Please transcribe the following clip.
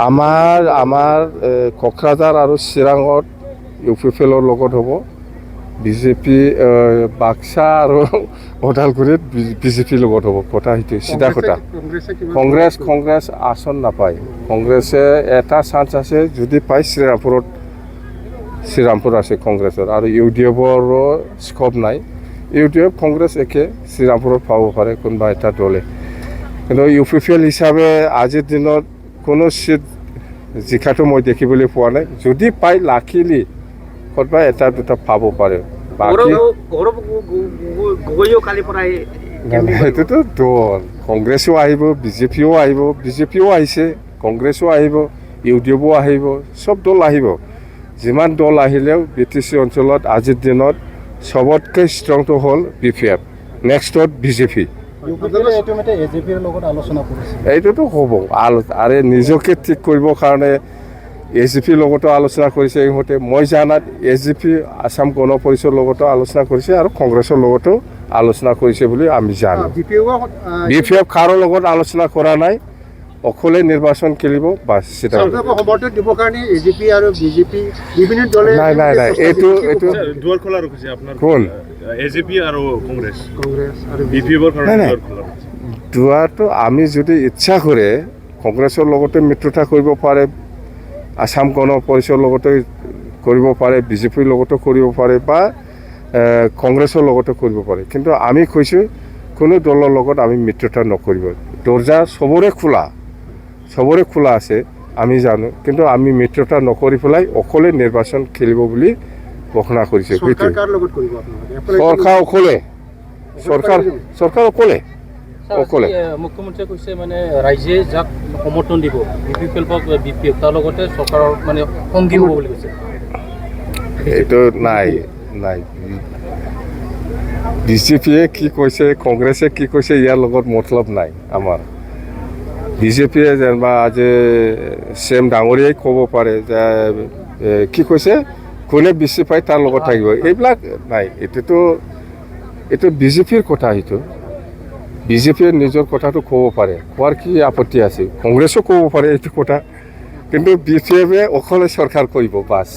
আমাৰ কোকৰাঝাৰ আৰু চিৰাঙত UPPLৰ লগত হ'ব বিজেপি বাক্সা আৰু ওদালগুৰিত বিজেপিৰ লগত হ'ব কথা সেইটো চিধা কথা কংগ্ৰেছ আসন নাপায় কংগ্ৰেছে এটা চান্স আছে যদি পায় শ্ৰীৰামপুৰ আছে কংগ্ৰেছৰ আৰু UDFৰো স্কোপ নাই UDF কংগ্ৰেছ একে শ্ৰীৰামপুৰত পাব পাৰে কোনোবা এটা দলে কিন্তু UPPL হিচাপে আজিৰ দিনত কোনো চিট জিকাটো মই দেখিবলৈ পোৱা নাই যদি পাই লাকিলি ক'ৰবাত এটা দুটা পাব পাৰে সেইটোতো দল কংগ্ৰেছো আহিব বিজেপিও আহিছে কংগ্ৰেছো আহিব UDFও আহিব চব দল আহিব যিমান দল আহিলেও BTC অঞ্চলত আজিৰ দিনত সবতকৈ ষ্ট্ৰংটো হ'ল BPF নেক্সটত বিজেপি এইটোতো হ'ব আৰু নিজকে ঠিক কৰিবৰ কাৰণে AGPৰ লগতো আলোচনা কৰিছে ইহঁতে মই জানাত AGP আসাম গণ পৰিষদৰ লগতো আলোচনা কৰিছে আৰু কংগ্ৰেছৰ লগতো আলোচনা কৰিছে বুলি আমি জানো BPF কাৰো লগত আলোচনা কৰা নাই অকলে নিৰ্বাচন খেলিব বাছ সমৰ্থন দিবৰ কাৰণে AGP আৰু BJP বিভিন্ন দলে নাই এইটো দুৱাৰ খোলা ৰাখিছে আপোনাৰ কোন AGP আৰু কংগ্ৰেছ আৰু BPFৰ কাৰণে দুৱাৰ খোলা ৰাখিছে দুৱাৰটো আমি যদি ইচ্ছা কৰে কংগ্ৰেছৰ লগতে মিত্ৰতা কৰিব পাৰে আসাম গণ পৰিষদৰ লগতে কৰিব পাৰে BJPৰ লগতো কৰিব পাৰে বা কংগ্ৰেছৰ লগতো কৰিব পাৰে কিন্তু আমি কৈছোঁ কোনো দলৰ লগত আমি মিত্ৰতা নকৰিব দৰ্জা সবৰে খোলা আছে আমি জানো কিন্তু আমি মিত্ৰতা নকৰি পেলাই অকলে নিৰ্বাচন খেলিব বুলি ঘোষণা কৰিছে চৰকাৰ অকলে মুখ্যমন্ত্ৰীয়ে কৈছে মানে ৰাইজে যাক সমৰ্থন দিব UPPL বা BPF তাৰ লগতে চৰকাৰৰ মানে সংগী হ'ব বুলি কৈছে এইটো নাই BJPয়ে কি কৈছে কংগ্ৰেছে কি কৈছে ইয়াৰ লগত মতলব নাই আমাৰ BJPয়ে যেনিবা আজি CM ডাঙৰীয়াই ক'ব পাৰে যে কি কৈছে কোনে বেছি পায় তাৰ লগত থাকিব এইবিলাক নাই এইটো BJPৰ কথা সেইটো BJPয়ে নিজৰ কথাটো ক'ব পাৰে কোৱাৰ কি আপত্তি আছে কংগ্ৰেছো ক'ব পাৰে এইটো কথা কিন্তু BPFয়ে অকলে চৰকাৰ কৰিব বাছ